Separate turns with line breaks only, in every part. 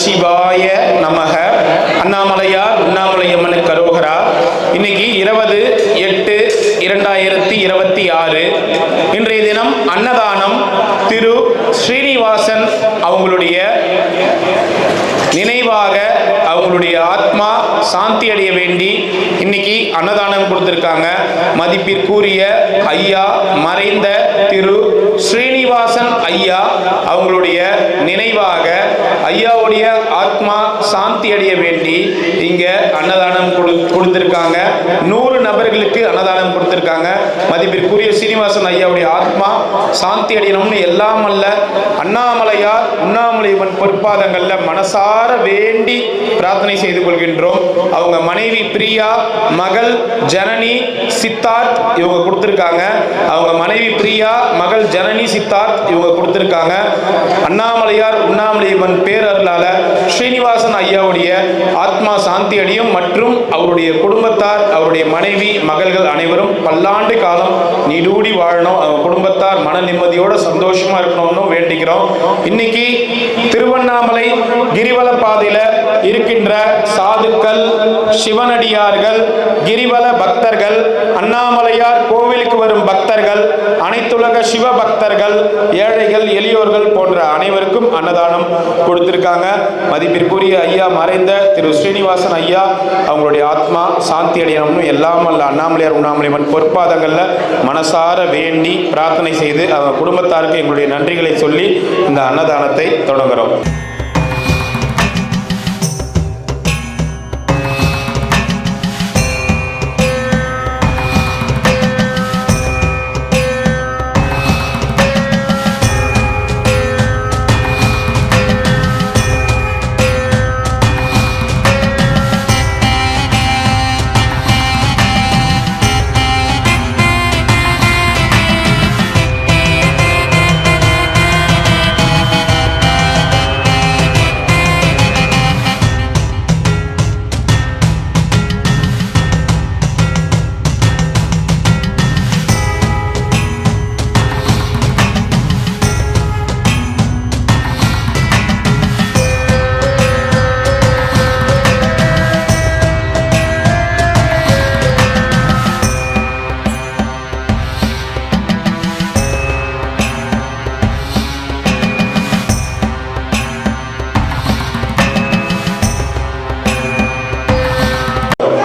சிவாய நமக. அண்ணாமலையார் உண்ணாமலையம்மனுக்கு அரோகரா. இன்னைக்கு 20/8/2026 இன்றைய தினம் அன்னதானம். திரு ஸ்ரீனிவாசன் அவங்களுடைய நினைவாக அவங்களுடைய ஆத்மா சாந்தி அடைய வேண்டி இன்னைக்கு அன்னதானம் கொடுத்திருக்காங்க. மதிப்பிற்குரிய ஐயா மறைந்த திரு ஸ்ரீனிவாசன் ஐயா அவங்களுடைய நினைவாக ஐயாவுடைய ஆத்மா சாந்தி அடைய வேண்டி இங்க அன்னதானம் கொடுத்திருக்காங்க. 100 நபர்களுக்கு அன்னதானம் கொடுத்திருக்காங்க. மதிப்பிற்குரிய ஸ்ரீனிவாசன் ஐயாவுடைய ஆத்மா சாந்தி அடையணும்னு எல்லாம் அல்ல அண்ணாமலையார் உண்ணாமலையம்மன் பொற்பாதங்கள்ல மனசார வேண்டி பிரார்த்தனை செய்து கொள்கின்றோம். அவங்க மனைவி பிரியா, மகள் ஜனனி சித்தார்த் இவங்க கொடுத்திருக்காங்க. அவங்க மனைவி பிரியா, மகள் ஜனனி சித்தார்த் இவங்க கொடுத்திருக்காங்க. அண்ணாமலையார் உண்ணாமலையம்மன் பேரருளால ஸ்ரீனிவாசன் ஐயாவுடைய ஆத்மா சாந்தி அடையும் மற்றும் அவருடைய குடும்பத்தார், அவருடைய மனைவி, மகள்கள் அனைவரும் பல்லாண்டு காலம் நீடூடி வாழணும். அவங்க குடும்பத்தார் மன நிம்மதியோட சந்தோஷமா இருக்கணும்னு வேண்டிக்கிறோம். இன்னைக்கு திருவண்ணாமலை கிரிவல பாதையில இருக்கின்ற சாதுக்கள், சிவனடியார்கள், கிரிவல பக்தர்கள், அண்ணாமலையார் கோவிலுக்கு வரும் பக்தர்கள், அனைத்துலக சிவ பக்தர்கள், ஏழைகள், எளியோர்கள் போன்ற அனைவருக்கும் அன்னதானம் கொடுத்திருக்காங்க. மதிப்பிற்குரிய ஐயா மறைந்த திரு ஸ்ரீனிவாசன் ஐயா அவங்களுடைய ஆத்மா சாந்தி அடையணும்னு எல்லாம் அல்ல அண்ணாமலையார் உண்ணாமலையம்மன் பொற்பாதங்கள்ல மனசார வேண்டி பிரார்த்தனை செய்து அவங்க குடும்பத்தாருக்கு எங்களுடைய நன்றிகளை சொல்லி இந்த அன்னதானத்தை தொடங்குறோம்.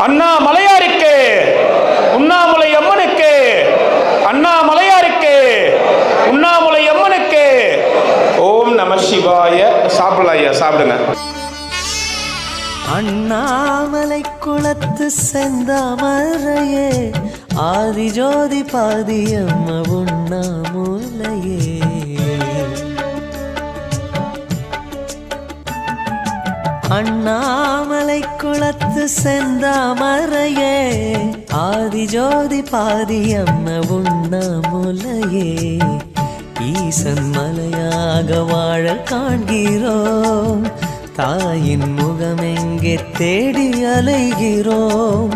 அண்ணாமலையாருக்கு உண்ணாமலை அம்மனுக்கு, அண்ணாமலையாருக்கு உண்ணாமலை அம்மனுக்கு. ஓம் நம சிவாய. சாப்பிடலாம் ஐயா, சாப்பிடுங்க.
அண்ணாமலை குளத்து செந்தாமரையே, ஆதிஜோதி பாதியம்ம உண்ணாமுலையே. அண்ணாமலை குளத்து செந்தாமரையே, ஆதிஜோதி பாதியம்ம உண்ணாமுலையே. ஈசன் மலையாக வாழ காண்கிறோம், தாயின் முகமெங்கே தேடி அலைகிறோம்.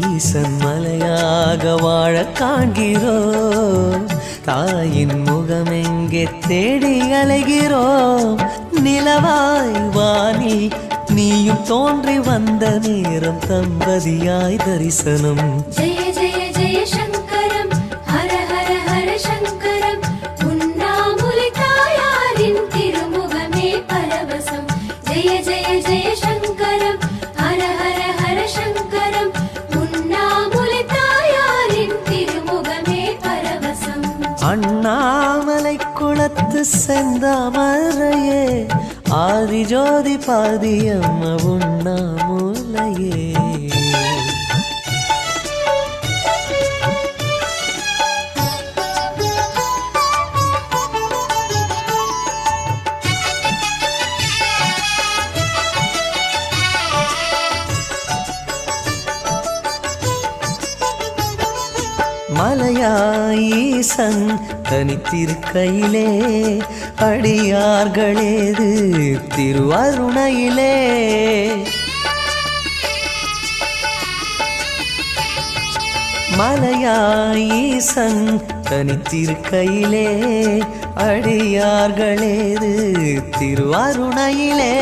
ஈசன் மலையாக வாழ காண்கிறோம், தாயின் முகமெங்கே தேடி அலைகிறோம். நிலவாய் வானில் நீயும் தோன்றி வந்த நேரம் தம்பதியாய் தரிசனம்.
ஜெய ஜெய ஜெய சங்கரம், ஹர ஹர ஹர சங்கரம். உண்ணாமுலை தாயாரின் திருமுகமே பரவசம். ஜெய ஜெய ஜெய சங்கரம், ஹர ஹர ஹர சங்கரம். உண்ணாமுலை தாயாரின் திருமுகமே பரவசம்.
அண்ணாமலை குளத்து செந்தாமரையே, ஆதிஜோதி பாதியம்ம உண்ணாமுலையே. மலையாயீசன் தனித்திருக்கையிலே, அடியார்களேது திருவருணையிலே. மலையாய் ஈசன் தனித்திருக்கையிலே அடியார்களேது திருவாருணையிலே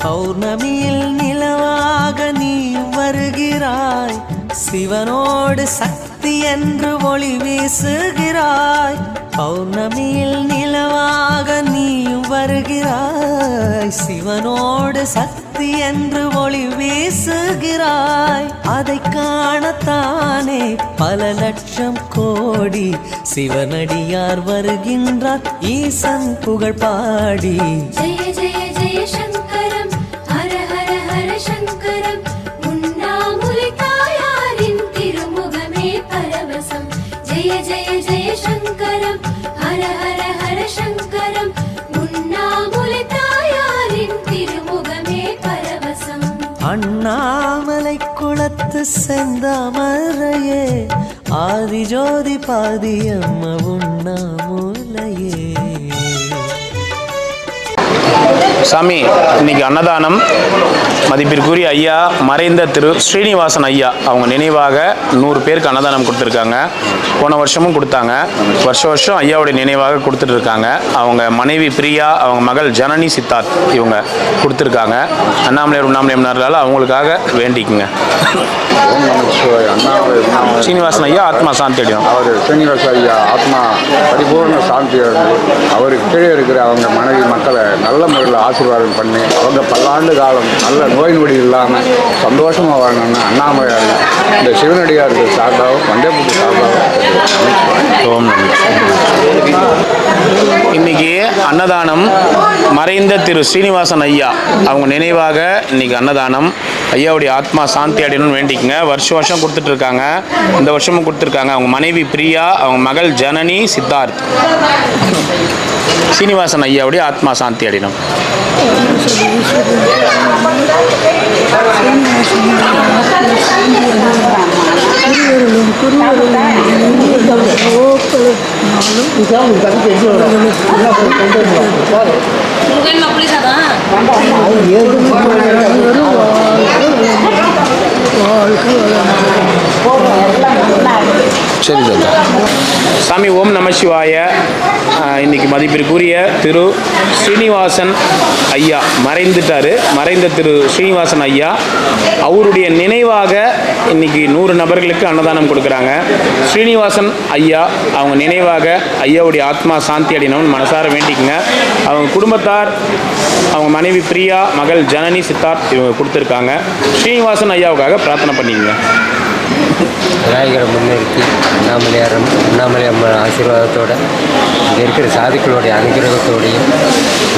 பௌர்ணமியில் நிலவாக நீ வருகிறாய் சிவனோடு சக்தி என்று ஒளி வீசுகிறாய் பௌர்ணமியில் நிலவாக நீயும் வருகிறாய் சிவனோடு சக்தி என்று ஒளி வீசுகிறாய் அதை காணத்தானே பல லட்சம் கோடி சிவனடியார் வருகின்றார் ஈசன் புகழ் பாடி
ஜெய ஜெய ஜெய சங்கரம் ஹர ஹர ஹர சங்கரம் உண்ணாமுலை தாயாரின் திருமுகமே பரவசம் ஜெய ஜெய ஜெய சங்கரம் ஹர ஹர ஹர சங்கரம் உண்ணாமுலை தாயாரின் திருமுகமே பரவசம்
அண்ணாமலை குளத்து செந்தாமரையே ஆதிஜோதி பாதியம்ம உண்ணாமுலையே.
சாமி, இன்னைக்கு அன்னதானம் மதிப்பிற்குரிய ஐயா மறைந்த திரு ஸ்ரீனிவாசன் ஐயா அவங்க நினைவாக 100 பேருக்கு அன்னதானம் கொடுத்துருக்காங்க. போன வருஷமும் கொடுத்தாங்க. வருஷம் ஐயாவுடைய நினைவாக கொடுத்துட்டு இருக்காங்க. அவங்க மனைவி பிரியா, அவங்க மகள் ஜனனி சித்தார்த் இவங்க கொடுத்துருக்காங்க. அண்ணாமலையார் அவங்களுக்காக வேண்டிக்குங்க. ஸ்ரீனிவாசன் ஐயா ஆத்மா சாந்தி அடையும்.
அவர் ஸ்ரீனிவாச ஐயா ஆத்மா பரிபூர்ண சாந்தி அடைஞ்சு அவருக்கு கீழே இருக்கிற அவங்க மனைவி மக்களை நல்ல முறையில் ஆசீர்வாதம் பண்ணி அவங்க பல்லாண்டு காலம் நல்ல நோய் நொடி இல்லாமல் சந்தோஷமாக வாழணும்னு அண்ணாமலையார் இந்த சிவனடியாருக்கு சார்பாகவும் வண்டேபுட்டி சார்பாகவும்
இன்னைக்கு அன்னதானம் மறைந்த திரு ஸ்ரீனிவாசன் ஐயா அவங்க நினைவாக இன்னைக்கு அன்னதானம். ஐயாவுடைய ஆத்மா சாந்தி அடையணும்னு வேண்டிக்குங்க. வருஷம் கொடுத்துட்டு இருக்காங்க. இந்த வருஷமும் கொடுத்துருக்காங்க. அவங்க மனைவி பிரியா, அவங்க மகள் ஜனனி சித்தார்த். சீனிவாசன் ஐயாவுடைய ஆத்மா சாந்தி அடையணும். சரி சார். சாமி ஓம் நம சிவாய. இன்னைக்கு மதிப்பிற்குரிய திரு ஸ்ரீனிவாசன் ஐயா மறைந்த திரு ஸ்ரீனிவாசன் ஐயா அவருடைய நினைவாக இன்னைக்கு 100 நபர்களுக்கு அன்னதானம் கொடுக்குறாங்க. ஸ்ரீனிவாசன் ஐயா அவங்க நினைவாக ஐயாவுடைய ஆத்மா சாந்தி அடையணும்னு மனசார வேண்டிக்குங்க. அவங்க குடும்பத்தார், அவங்க மனைவி பிரியா, மகள் ஜனனி சித்தார்த் இவங்க கொடுத்துருக்காங்க. ஸ்ரீனிவாசன் ஐயாவுக்காக பிரார்த்தனை பண்ணிக்கங்க.
விநாயகரை முன்னிறுத்தி அண்ணாமலை அம்மன் ஆசீர்வாதத்தோடு இங்கே இருக்கிற சாதுக்களுடைய அனுகிரகத்தோடையும்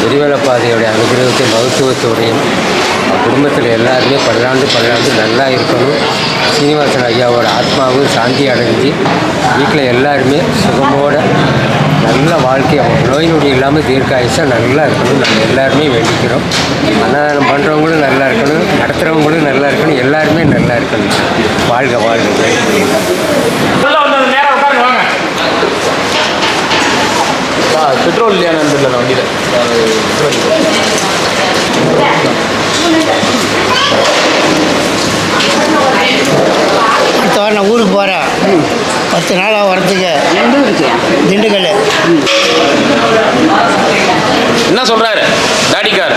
விரிவலப்பாதையோடைய அனுகிரகத்தையும் மகத்துவத்தோடையும் குடும்பத்தில் எல்லாருமே பல்லாண்டு நல்லா இருக்கணும். சீனிவாசன் ஐயாவோட ஆத்மாவும் சாந்தி அடைஞ்சு வீட்டில் எல்லாருமே சுகமோட நல்ல வாழ்க்கையை நோய் நொடி இல்லாமல் தீர்க்காயுஷா நல்லா இருக்கணும். நாங்கள் எல்லாருமே வேண்டிக்கிறோம். அன்னதானம் பண்ணுறவங்களும் நல்லா இருக்கணும், நடத்துகிறவங்களும் நல்லா இருக்கணும், எல்லாருமே நல்லா இருக்கணும். வாழ்க வாழ்க.
பெட்ரோல் இல்லையா நண்பர்கள் வண்டியில்?
அடுத்த வாரம் நான் ஊருக்கு போகிறேன். 10 நாளாக வரத்துக்கு. திண்டுக்கல்.
என்ன சொல்றாரு தாடிக்கார்?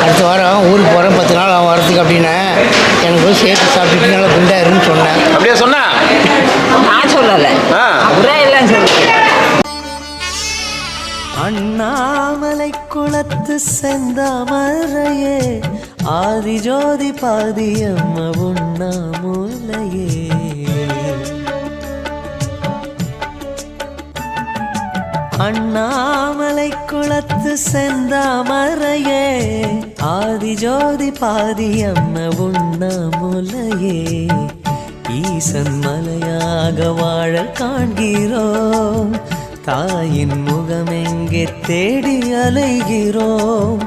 அடுத்த வாரம் ஊருக்கு போகிறேன். 10 நாள் ஆகும் வரத்துக்கு அப்படின்னு எனக்கு போய் சேர்த்து சாப்பிட்டுட்டு நல்லா குண்டாயிருன்னு சொன்னேன்.
அப்படியே சொன்னா?
நான் சொல்லலை, அவரே எல்லாம் சொல்லு.
அண்ணாமலை குளத்து செந்தாமரையே ஆதிஜோதி பாதியம்ம உண்ணாமுலையே. அண்ணாமலை குளத்து செந்தாமரையே ஆதிஜோதி பாதியம்ம உண்ணாமுலையே. ஈசன் மலையாக வாழ காண்கிறோம், தாயின் முகமெங்கே தேடி அலைகிறோம்.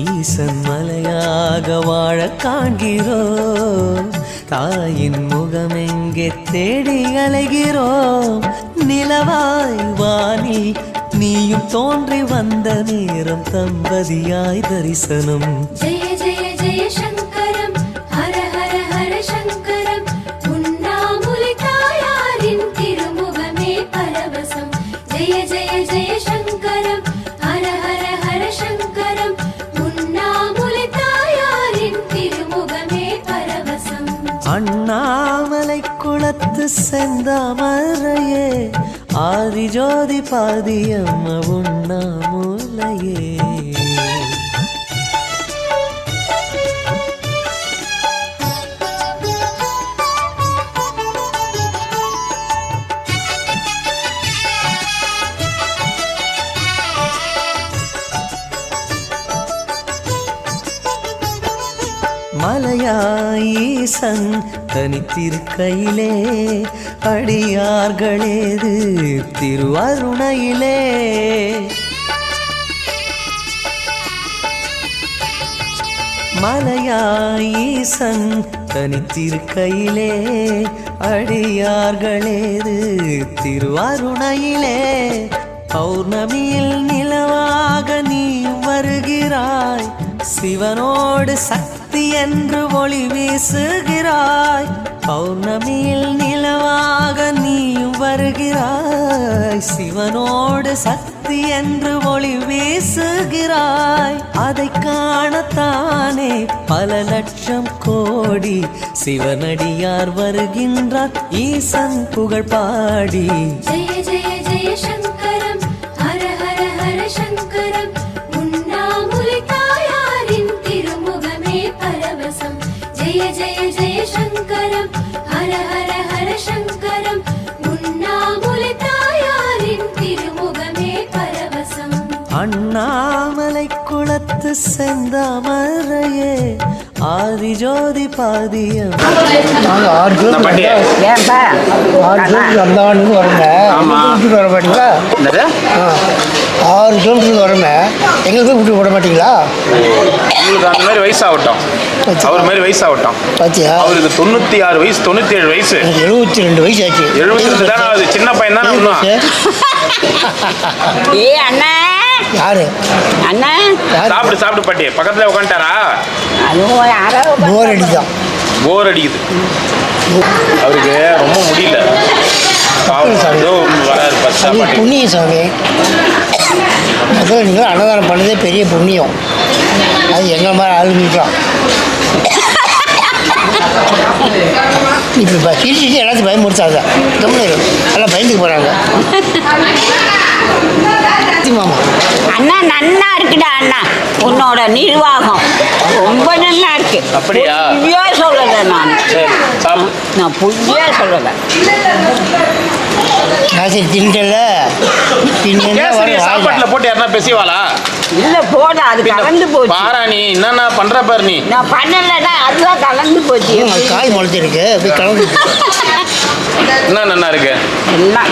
ஈசன் மலையாக வாழ காண்கிறோம், தாயின் முகமெங்கே தேடி அலைகிறோம். நிலவாய் வாணி நீயும் தோன்றி வந்த நேரம் தம்பதியாய் தரிசனம்.
ஜெய ஜெய ஜெய சங்கர ஜெய சங்கரம் ஹர ஹர ஹர சங்கரம் உண்ணாமுலை தாயாரின் திருமுகமே பரவசம்
அண்ணாமலை குளத்து செந்தாமரையே ஆதிஜோதி பாதியம்ம உண்ணாமுலையே மலையாயீசன் தனித்திருக்கையிலே அடியார்களேது திருவருணையிலே மலையாயீசன் தனித்திருக்கையிலே அடியார்களேது திருவருணையிலே பௌர்ணமியில் நிலவாக நீ வருகிறாய் சிவனோடு சக்தி என்று ஒளி வீசுகிறாய் பௌர்ணமியில் நிலவாக நீயும் வருகிறாய் சிவனோடு சக்தி என்று ஒளி வீசுகிறாய் அதை காணத்தானே பல லட்சம் கோடி சிவனடியார் வருகின்றார் ஈசன் புகழ் பாடி
ஜெய ஜெய ஜெய சங்கரம் ஹர ஹர ஹர சங்கரம் உண்ணாமுலை தாயாரின் திருமுகமே பரவசம் ஜெய ஜெய ஜெய சங்கரம் ஹர ஹர ஹர சங்கரம் உண்ணாமுலை தாயாரின் திருமுகமே பரவசம்
அண்ணாமலை குளத்து செந்தாமரையே ஆதிஜோதி பாதியம்
நாங்கள் 6 கிலோமீட்டர்
ஏன்பா
6 கிலோமீட்டர் வந்தான்னு வரங்க விட்டுட்டு வர மாட்டீங்களா 6 கிலோமீட்டர் வரங்க எங்களுக்கு விட்டு விட மாட்டீங்களா
உங்களுக்கு அந்த மாதிரி வயசாகட்டும் அவர் மாதிரி வயசாகட்டும்
பார்த்தியா
அவருக்கு 96 வயசு 97 வயசு
எனக்கு 72 வயசு ஆச்சு
72 தானே ஆகுது சின்ன பையன் தானே இன்னும்
ஏ அண்ணா
யாரு
அண்ணா
சாப்பிடு சாப்பிடு பாட்டி பக்கத்துல உட்காந்துட்டாரா
அதுவும் யாரோ
போர் அடிதான்
போர் அடிக்குது அவருக்கு ரொம்ப முடியல பாவம், ஏதோ வராரு பச்சா
அது
பாட்டி
புண்ணியம் சாமி அதான் நீங்கள் அன்னதானம் பண்ணதே பெரிய புண்ணியம் அது எங்களை மாதிரி ஆளுங்களுக்கலாம் இப்போ சிரிச்சிட்டு எல்லாத்தையும் பயமுறுத்தாங்க கம்முனு எல்லாம் பயந்துக்கு போகிறாங்க மாமா
அண்ணா நன்னா இருக்குடா அண்ணா உன்னோட நிர்வாகம் ரொம்ப நல்லா இருக்கு
அப்படியா?
பொய்யா சொல்லலை நான்
சரி சாப்பிடு
நான் பொய்யா சொல்லலை
சரி திண்டல
கேசரி சாப்பாட்டுல போட்டு யாருன்னா பேசிவாளா
இல்லை போட அது கலந்து போச்சு
பாராணி என்னன்னா பண்ற பாரு நீ
நான் பண்ணலைன்னா அதுதான் கலந்து போச்சு
காய் முளைச்சிருக்கு போய் கலந்து
என்ன நல்லா இருக்கு
எல்லாம்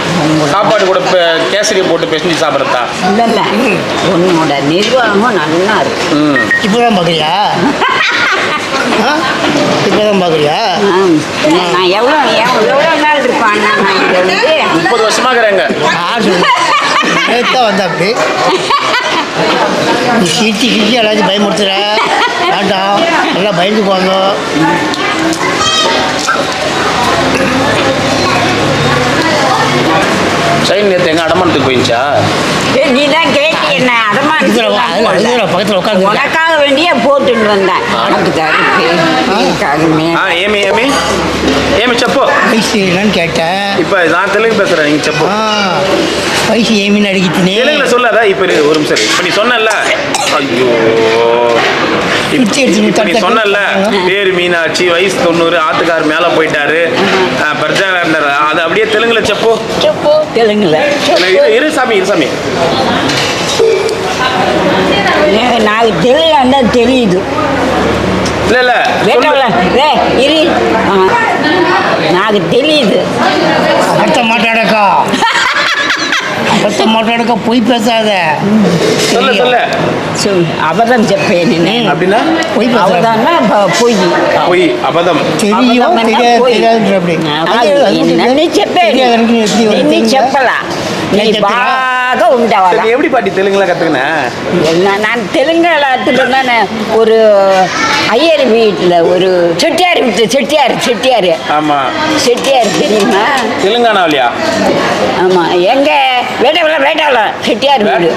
சாப்பாடு கூட கேசரி போட்டு பேசி சாப்பிட்றதா
இல்லை இல்லை உன்னோட நிர்வாகம் நல்லா இருக்கு
ம்
இப்போதான் பார்க்குறியா இப்போதான் பார்க்குறியா
நான் எவ்வளோ நாள் இருப்பான் நான் இங்கே வந்து
30 வருஷமா இருக்கிறாங்க
நேத்தான் வந்தா அப்படி நீ கிட்டி எல்லாத்தையும் பயமுறுத்துற வேண்டாம் நல்லா பயந்துக்குவாங்க
சைன் நேற்று எங்க அடமானத்துக்கு போயிடுச்சா
நீ தான் கேட்டி என்ன
பக்கத்தில் உட்காந்து
உனக்காக வேண்டிய போட்டுன்னு வந்தேன் உனக்கு தருமே
ஏமி ஏமி ஏமி செப்போ
வயசு என்னன்னு கேட்டேன்
இப்போ நான் தெலுங்கு பேசுறேன் நீங்க செப்போ
வயசு ஏமின்னு அடிக்கிட்டுனே
தெலுங்குல சொல்லாதா இப்போ ஒரு நிமிஷம் இப்போ நீ சொன்னல ஐயோ இப்போ நீ சொன்னல பேரு மீனாட்சி வயசு 90 ஆத்துக்கார் மேல போயிட்டாரு பிரஜாகர்னர் அது அப்படியே தெலுங்குல செப்போ
செப்போ தெலுங்குல
இரு சாமி
నాకు తెలియదు అంటే తెలియదు
இல்ல
ఇరి నాకు తెలియదు
அபத்தம் மாட்டாடக்கா அபத்தம் மாட்டாடக்கா பொய் பேசாத
అబద్ధం చెప్పాను నేను
அப்படின்னா
பொய் பேசாத
అవదాన్నా పొయ్యి
பொய் அபதம்
தெரியும் தெரியாதுன்ற அப்படி
నన్ను చెప్పాను నిన్ను చెప్పలా நீ బాగా ఉండేవాళ్ళ
நீ எப்படி பாட்டி தெலுங்குல கத்துக்கின
நான் தெலுங்குல கற்றுக்கிட்டேன் ஒரு ஐயர் வீட்டில் ஒரு செட்டியார்
ஆமா
தெரியுமா
தெலுங்கானாவிலையா
ஆமாம் எங்கள் வேட்டை வேட்டாளம் செட்டியார் வீடு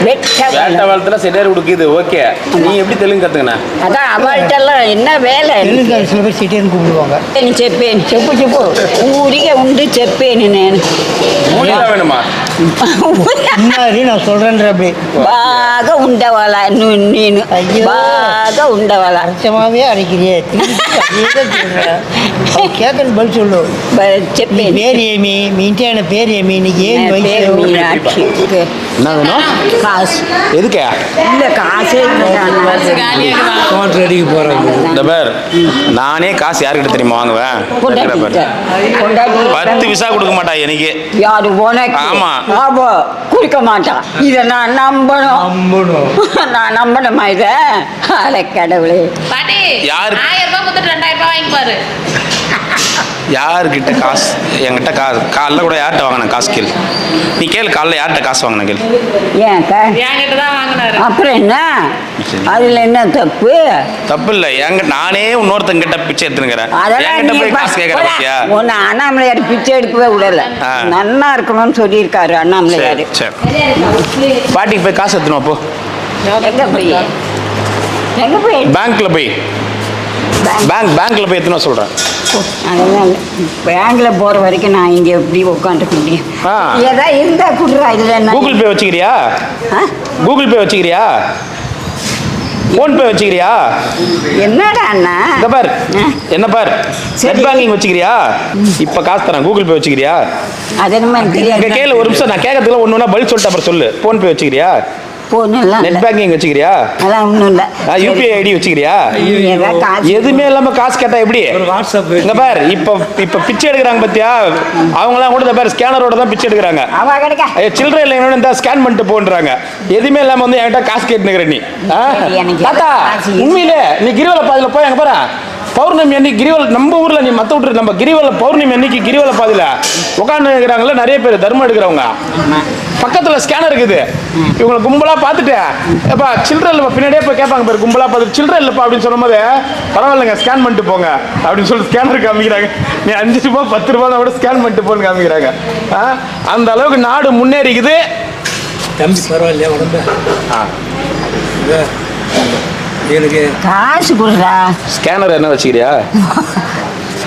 வேட்டவாளத்துல செட்டியார் கொடுக்குது ஓகே. நீ எப்படி தெலுங்கு கத்துக்கின?
அதான் அவள்கிட்டலாம் என்ன வேலை
தெலுங்கு சில பேர் சிட்டின்னு கூப்பிடுவாங்க.
చెప్పాను చెప్పు ఊరికే ఉండి చెప్పాను నేను
மொழியா வேணுமா?
முன்னாடி நான் சொல்கிறேன்ற அப்படி
బాగా ఉండేవాళ్ళ నేను
అయ్యో.
బాగా ఉండేవాళ్ళ
அரைச்சமாகவே அரைக்கிறியே கேட்கறது பதில் சொல்லு. நீ
చెప్పాను
பேர் ஏமி మీ ఇంటి ఆయన పేరు ఏమి నీకు ఏం
పేరు
వయసు
మీనాక్షి
என்ன வேணும்?
காசு
எதுக்கே?
இல்லை காசே
ரெடிக்கு போகிறாங்க.
இந்த பேர் நானே காசு யாருக்கிட்ட தெரியுமா வாங்குவேன்?
கொண்டாடி
10 விசா கொடுக்க மாட்டா எனக்கு.
யாரு உனக்கு
ஆமா.
ஆமா கொடுக்க மாட்டான். இதை நான் நம்பணும் நான் நம்பணுமா இதை? அட கடவுளே
பாட்டி
யாரு?
1000 ரூபாய் கொடுத்து 2000 ரூபாய் வாங்கிப்பாரு.
யாருக்கிட்ட காசு? என்கிட்ட காசு காலைல கூட யார்கிட்ட வாங்கினேன் காசு கேள். நீ கேளு, காலைல யார்கிட்ட காசு வாங்கின கேள்.
ஏன்
என்கிட்ட தான் வாங்கினாரு.
அப்புறம் என்ன அதுல என்ன தப்பு?
தப்பு இல்லை. நானே இன்னொருத்தங்கிட்ட பிச்சை எடுத்துனுக்கிறேன்.
அதெல்லாம்
என்கிட்ட
நீ
போய் காசு கேட்கற பத்தியா?
உன்னை அண்ணாமலையார் பிச்சை எடுக்கவே விடல.
ஆ.
நன்னா இருக்கணும்னு சொல்லியிருக்காரு அண்ணாமலையார்.
சரி. பாட்டிக்கு போய் காசு எடுத்துனோம் அப்போ.
எங்க போய்
பேங்க்ல போய் பேங்க்ல போய் எடுத்துனோம் சொல்றேன்.
அதெல்லாம் பேங்க்ல போற வரைக்கும் நான் இங்க எப்படி உட்காந்துக்க முடியும்?
ஆ.
ஏதா இருந்தா குடுறா. இதுல என்ன
கூகுள் பே வச்சுக்கிறியா?
ஆ?
கூகுள் பே வச்சுக்கிறியா? ஃபோன் பே வச்சுக்கிறியா?
என்னடா அண்ணா
இந்த பார்,
ஆ.
என்ன பார்,
சரி.
நெட் பேங்கிங் வச்சுக்கிறியா? இப்ப காசு தரேன், கூகுள் பே வச்சுக்கிறியா?
அது என்ன
இங்க
தெரியாது.
கேளு ஒரு நிமிஷம், நான் கேட்கறதுல ஒண்ணுனா பதில் சொல்லிட்டு அப்புறம் சொல்லு. ஃபோன் பே வச்சுக்கிறியா?
போனெல்லாம்
நெட் பேங்கிங் வச்சுக்கிறியா?
அதெல்லாம் ஒன்றும் இல்லை.
யூபிஐ ஐடி வச்சுக்கிறியா?
ஏதாவது காசு
எதுவுமே இல்லாம காசு கேட்டா எப்படி?
வாட்ஸ்அப்
இங்க பார், இப்ப பிச்சை எடுக்கிறாங்க பாத்தியா? அவங்கலாம் கூட இந்த பார் ஸ்கேனரோட தான் பிச்சை எடுக்கிறாங்க.
அவ கிடைக்க
ஐயோ சில்லறை இல்லைன்னு இந்த ஸ்கேன் பண்ணிட்டு போன்றாங்க. எதுவுமே இல்லாம வந்து என்கிட்ட காசு கேட்டுக்கிற நீ. ஆ?
எனக்கு
தாத்தா
காசு இல்லை.
உண்மையிலே நீ கிரிவல பாதையில போய் அங்க பாரு. பௌர்ணமி அன்னைக்கு கிரிவல நம்ம ஊர்ல நீ மத்த விட்டுரு, நம்ம கிரிவல பௌர்ணமி அன்னைக்கு கிரிவல பாதையில உட்காந்து இருக்கிறாங்கல்ல நிறைய பேர் தர்மம் எடுக்கிறவங்க. பக்கத்துல ஸ்கேனர் இருக்குது. இவங்களை கும்பலா பார்த்துட்டு எப்பா சில்லறை இல்லப்பா பின்னாடியே போய் கேட்பாங்க பாரு. கும்பலா பார்த்துட்டு சில்லறை இல்லப்பா அப்படின்னு சொல்லும் போது பரவாயில்லைங்க ஸ்கேன் பண்ணிட்டு போங்க அப்படின்னு சொல்லி ஸ்கேனர் காமிக்கிறாங்க. நீ 5 ரூபாய் 10 ரூபாய் கூட ஸ்கேன் பண்ணிட்டு போன்னு காமிக்கிறாங்க. அந்த அளவுக்கு நாடு முன்னேறிக்குது.
தம்பி பரவாயில்லையா உடம்பு? எனக்கு
காசு கொடுறா.
ஸ்கேனர் என்ன வச்சுக்கிறியா?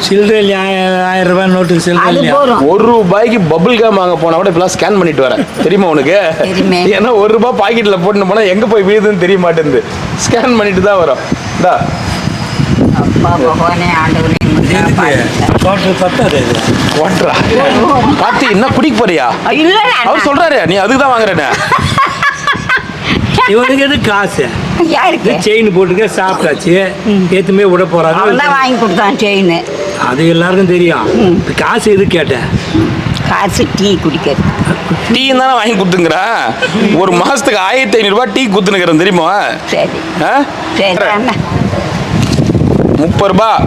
சில்லறை 1000 ரூபாய் நோட்டுக்கு சில்லறை
அது
இல்லையா?
போதும்.
1 ரூபாய்க்கு பபுள் கம் வாங்க போனா கூட இப்பெல்லாம் ஸ்கேன் பண்ணிட்டு வரேன். தெரியுமா உனக்கு?
தெரியுமே.
ஏன்னா 1 ரூபாய் பாக்கெட்ல போட்டு போனா எங்க போய் விழுதுன்னு தெரிய மாட்டேங்குது. ஸ்கேன் பண்ணிட்டு தான் வரும். இந்தா
அப்பா பகவானே ஆண்டவனே
டோட்டல் பத்தாது இது.
ஓட்டுறா பாத்தி என்ன குடிக்க போறியா?
இல்லடா
அவர் சொல்றாரு நீ அதுக்கு தான் வாங்குறேன்னு.
இவனுக்கு எது காசு?
யாருக்கு?
செயின் போட்டுக்க சாப்பிட்டாச்சு, ஏத்துமே விட
அவன் தான்
போறாங்க.
வாங்கி கொடுத்தான் செயின்.
அது எல்லாருக்கும் தெரியும். இப்ப காசு எது கேட்டேன்?
காசு டீ குடிக்கிறது.
டீ தானே வாங்கி கொடுத்துங்கிறா. ஒரு மாசத்துக்கு 1500 ரூபாய் டீ குத்துனுக்கிறேன் தெரியுமா?
சரி
ஆ?
சரி அண்ணா
30 ரூபாய்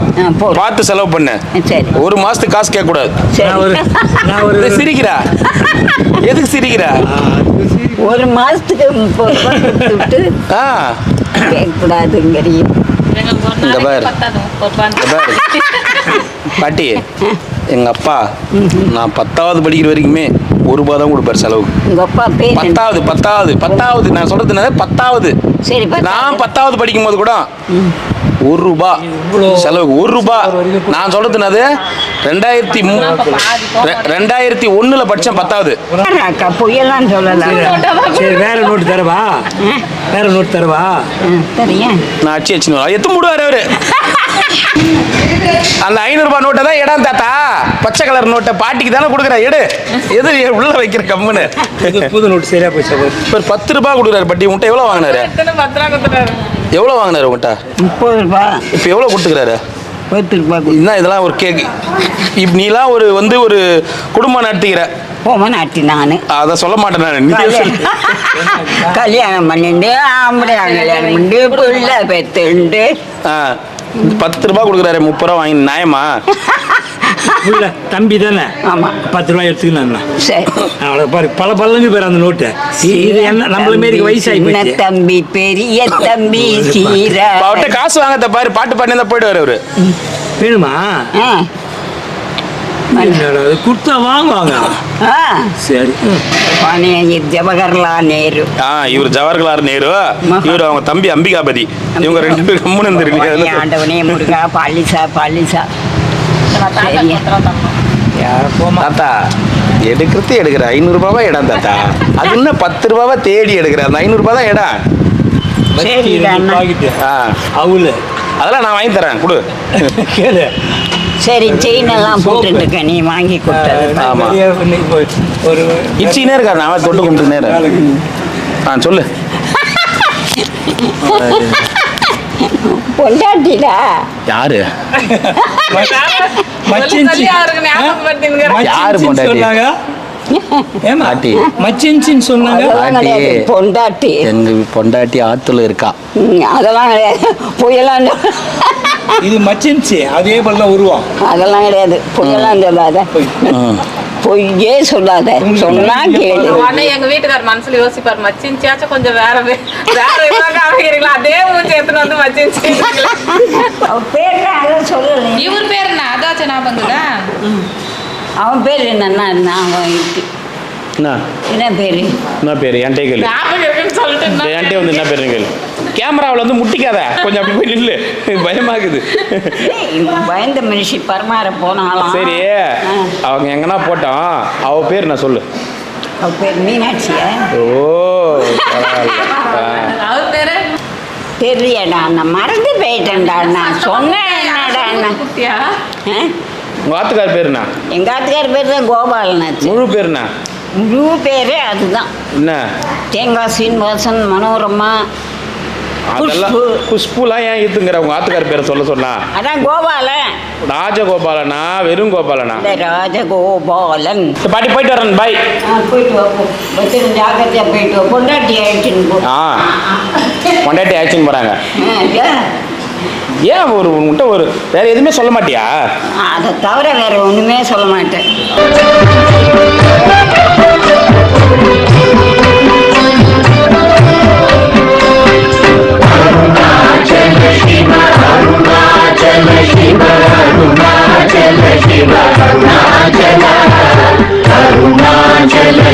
போதும்.
பார்த்து செலவு பண்ணு.
சரி
ஒரு மாசத்துக்கு காசு கேட்க கூடாது.
நான் ஒரு
சிரிக்கிறா? எதுக்கு சிரிக்கிறா?
ஒரு மாசத்துக்கு 30 ரூபாய் கொடுத்துட்டு
ஆ
கேட்கக்கூடாதுங்கிறீங்க.
இங்க பாரு. இங்க பாரு. பாட்டி எங்க அப்பா நான் 10வது படிக்கிற வரைக்குமே 1 ரூபாய் தான் கொடுப்பாரு செலவுக்கு.
உங்க அப்பா பேர் என்ன?
10வது நான் சொல்றது என்னது 10வது.
சரி
நான் 10வது படிக்கும் போது கூட 1 ரூபாய் செலவுக்கு. 1 ரூபாய். நான் சொல்றது என்னது 2001ல படிச்சேன் 10வது.
அக்கா பொய்யெல்லாம் சொல்லலாம்.
சரி வேற நோட்டு தரவா? வேற நோட்டு தரவா?
தெரியும்.
நான் அச்சு எத்து மூடுவாரு அவரு. அந்த 500 ரூபாய் நோட்டை தான் இடம் தாத்தா. பச்சை கலர் நோட்டை பாட்டிக்கு தானே கொடுக்குற. எடு எது உள்ள வைக்கிற கம்முன்னு.
புது நோட்டு சரியா போச்சு.
ஒரு 10 ரூபாய் கொடுக்குறாரு பாட்டி. உன்ட்ட எவ்வளோ வாங்கினாரு?
10 ரூபாய் கொடுத்துட்டாரு.
எவ்வளோ வாங்கினாரு உங்கள்கிட்ட?
30 ரூபாய்.
இப்போ எவ்வளோ கொடுத்துக்கிறாரு?
10 ரூபாய்.
இதுதான் இதெல்லாம் ஒரு கேக்கு. இப்போ நீலாம் ஒரு குடும்பம் நடத்திக்கிற.
போமா நாட்டி நான்
அதை சொல்ல மாட்டேன் நான். நீ சொல்லு.
கல்யாணம் பண்ணிட்டு ஆம்பளை கல்யாணம் பண்ணிட்டு பிள்ளை பெத்துண்டு
10 ரூபாய் கொடுக்குறாரு. 30 ரூபா வாங்கி நியாயமா?
புள்ள தம்பி தானே?
ஆமா
10 ரூபாய் எடுத்துக்கலாம்.
சரி
அவ்வளோ பாரு பல பல்லங்கு பேர் அந்த நோட்டு. இது என்ன நம்மள மாரி வயசாகி
சின்ன
போச்சு.
தம்பி பெரிய தம்பி சீரா.
அவர்கிட்ட காசு வாங்கத்த பாரு. பாட்டு பாடி தான் போயிடுவாரு அவரு.
வேணுமா?
கொடுத்தா வாங்குவாங்க. சரி.
ஜவஹர்லால் நேரு.
இவர் ஜவஹர்லால் நேரு, இவர் அவங்க தம்பி அம்பிகாபதி. இவங்க 2 பேரும் கம்முன்னு இருந்திருக்கீங்க.
ஆண்டவனே முருகா பாலிசா பாலிசா.
தாத்தா எடுக்கிறது எடுக்கிற 500 ரூபாவா இடம் தாத்தா. அது இன்னும் 10 ரூபாவா தேடி எடுக்கிற. அந்த 500 ரூபாய் தான் இடம். அதெல்லாம் நான் வாங்கி தரேன், கொடு.
சரி, செயின் எல்லாம் போட்டுட்டு இருக்க, நீ வாங்கி கொடுத்தது.
ஆமா, இச்சினே இருக்கா, நான் தொட்டு கும்பிட்டு நேரம். சொல்லு.
பொண்டாட்டிடா.
யாரு?
யாரு பொண்டாட்டி?
பொண்டாட்டி
எங்க பொண்டாட்டி ஆத்துல இருக்கா.
அதெல்லாம் கிடையாது, புயலாம்.
இது மச்சின்சி, அதே போல உருவம்.
அதெல்லாம் கிடையாது, புயலாம் சொல்லாத, பொய்யே சொல்லாத, சொன்னா கேளு.
எங்க வீட்டுக்கார மனசுல யோசிப்பாரு, மச்சின்சியாச்சும் கொஞ்சம் வேற அமைக்கிறீங்களா, அதே மூச்சு எடுத்துன்னு வந்து மச்சின்சி.
அவன் பேர் அதான் சொல்லல.
இவர் பேர் என்ன? அதாச்சும் ஞாபகம்.
அவன் பேர் என்னன்னா என்ன பேரு?
என்ன பேரு? என்கிட்ட கேளு. என்கிட்ட வந்து என்ன பேரு கேளு. கேமராவில் வந்து முட்டிக்காத, கொஞ்சம் அப்படி போய் நில்லு, பயமாக்குது.
பயந்த மனுஷி பரமாற போனாலும்
சரி, அவங்க எங்கன்னா போட்டோம். அவ பேர் நான் சொல்லு.
அவ பேர் மீனாட்சியா?
ஓ,
அவர் பேரு
தெரியடா, நான் மறந்து போயிட்டேன்டா. நான் சொன்னேன் என்னடா.
குட்டியா?
உங்க ஆத்துக்கார் பேருண்ணா?
எங்க ஆத்துக்கார் பேர் தான் கோபாலனாச்சு.
முழு பேருண்ணா?
முழு பேரே அதுதான்.
என்ன?
தேங்காய் சீனிவாசன் மனோரமா.
அதெல்லாம் குஷ்புலாம் ஏன் ஈத்துங்கிற உங்க ஆத்துக்கார் பேரை சொல்ல சொன்னா?
அதான் கோபாலன்.
ராஜகோபாலனா வெறும் கோபாலனா?
ராஜகோபாலன்.
பாட்டி போயிட்டு வரேன், பாய்.
போயிட்டு வா, பத்திரம் ஜாக்கிரதையா போயிட்டு வா. பொண்டாட்டி ஆயிடுச்சுன்னு.
பொண்டாட்டி ஆயிடுச்சுன்னு போறாங்க. ஏன் ஒரு முட்டை ஒரு வேற எதுவுமே சொல்ல மாட்டியா?
அதை தவிர வேற ஒண்ணுமே சொல்ல மாட்டேன்.
Arunachalam,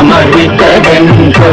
மதித்ததென்றோ